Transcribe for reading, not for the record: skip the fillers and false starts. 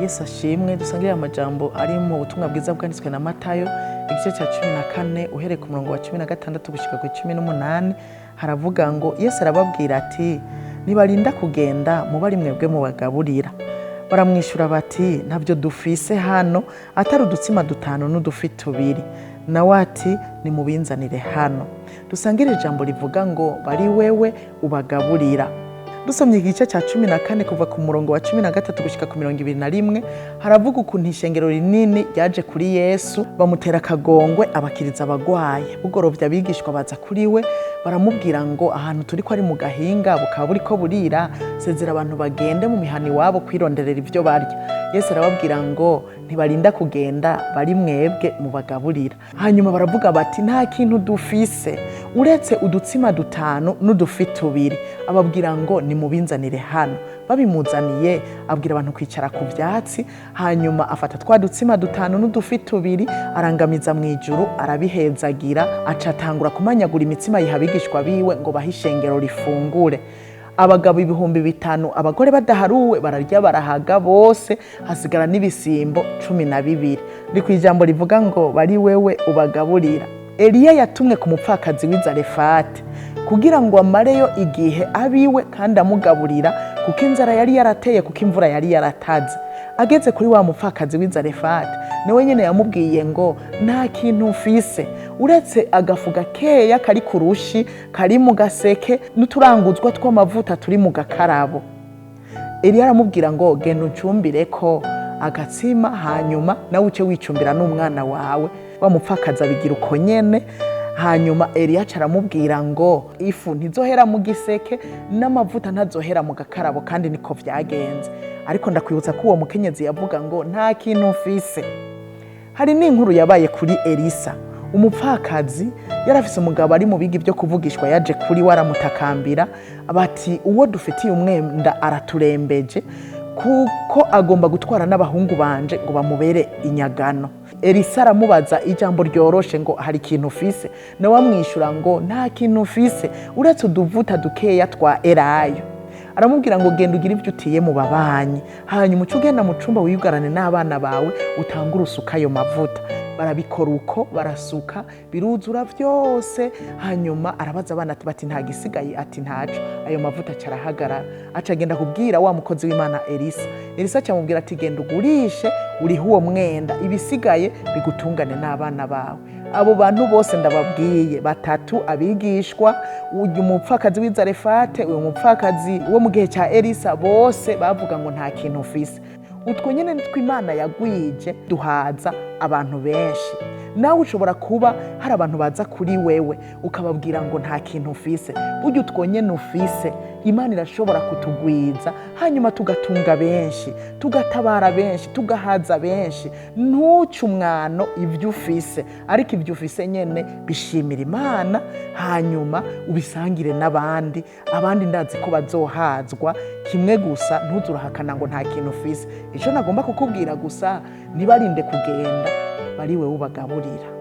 Yesu ashimwe. Dusangire amajambo ari mu butumwa bwiza bwanditswe na Matayo igice cya 14 uhereye ku murongo wa 16 gushika ku 18. Haravuga ngo Yesu arababwira ati nibarinda kugenda mubari mwebwe mubagaburira. Baramwishura bati ntabyo dufise hano atari udutsima 5 n'udufi 2. Nawe ati nimubinzanire hano. Dusangire ijambo rivuga ngo bari wewe ubagaburira. Dusomye igice cya 14 kuva ku murongo wa 13 gushika ku 21, haravuga ukuntu ishengero rinini ryaje kuri Yesu bamutera akagongwe abakiriza abagwaye. Bugorovya abigishwa baza kuri we baramubwira ngo ahantu turi ko ari mu gahinga bukaba buriko burira, sezera abantu bagende mu mihani wabo kwironderera ivyo barya. Yesu arababwira ngo ntibarinda kugenda bari mwebwe mubagaburira. Hanyuma baravuga bati nta kintu dufise uretse udutsima 5 n'udufi 2. Ababwira ngo nimubinzanire hano. Babimuzaniye abwira abantu kwicara ku vyatsi, hanyuma afata twa dutsima 5 n'udufi 2 arangamiza mu ijuru arabihezagira, acatangura kumanyagura imitsima yihabigishwa biwe ngo bahishengero rifungure. Abagabo 5,000 abagore badaharuwe bararya barahaga bose, hasigara n'ibisimbo 12. Ndi kwijambo rivuga ngo bari wewe ubagaburira. Eliya yatumwe ku mupfakazi w'Izarefati kugira ngo amareyo igihe abiwe kandi amugaburira, kuko inzara yari yarateye, kuko imvura yari yarataze. Ageze kuri wa mupfakazi w'Izarefati niwe nyene yamubwiye ngo nta kintu ufise uretse agafu gakeya kari ku rushi kari mu gaseke n'uturanguzwa tw'amavuta turi mu gakarabo. Eliya aramubwira ngo genda ucumbireko agatsima, hanyuma nawe uce wicumbira n'umwana wawe. Wa mupfakazi abigira uko nyene. Hanyuma Eliya aramubwira ngo ifu ntizohera mu giseke n'amavuta ntazohera mu gakarabo, kandi niko vyagenze. Ariko ndakwibutsa ko uwo mukenyezi yavuga ngo nta kintu ufise. Hari n'inkuru yabaye kuri Elisa. Umupfakazi yarafise umugabo ari mu bigi byo kuvugishwa, yaje kuri waramutakambira bati uwo dufitiye umwenda araturembeje, kuko agomba gutwara n'abahungu banje ngo bamubere inyagano. Elisa aramubaza ijambo ryoroshe ngo hari ikintu ufise? Nawe amwishura ngo nta kintu ufise uretse uduvuta dukeya twa elayo. Aramubwira ngo genda ugira ivyo utiye mu babanyi, hanyuma ugenda mu cumba wiyugarane n'abana bawe utangure usuka ayo mavuta. Barabikora uko, barasuka biruzura vyose. Hanyuma arabaza abana ati bati nta gisigaye? Ati ntaco. Ayo mavuta carahagarara. Acagenda kubwira wa mukozi w'Imana Elisa. Elisa cyamubwira ati genda ugurishe uriho uwo mwenda, ibisigaye bigutungane n'abana bawe. Abo bantu bose ndababwiye 3, abigishwa, uyu mupfakazi w'Izarefate, uyu mupfakazi wo mu gihe cya Elisa, bose bavuga ngo nta kintu ufise. Utwo nyene nitwo Imana yagwije duhaza abantu benshi. Nawe ushobora kuba hari abantu baza kuri wewe ukababwira ngo nta kintu ufise. Burya utwo nyene ufise Imana irashobora kutugwiza, hanyuma tugatunga benshi, tugatabara benshi, tugahaza benshi. Ntuce umwano ivyo ufise, ariko ivyo ufise nyene bishimira Imana, hanyuma ubisangire n'abandi. Abandi ndazi ko bazohazwa. Kimwe gusa ntuzurahakana ngo nta kintu ufise. Ico nagomba kukubwira gusa nibarinde kugenda bari wewe ubagaburira.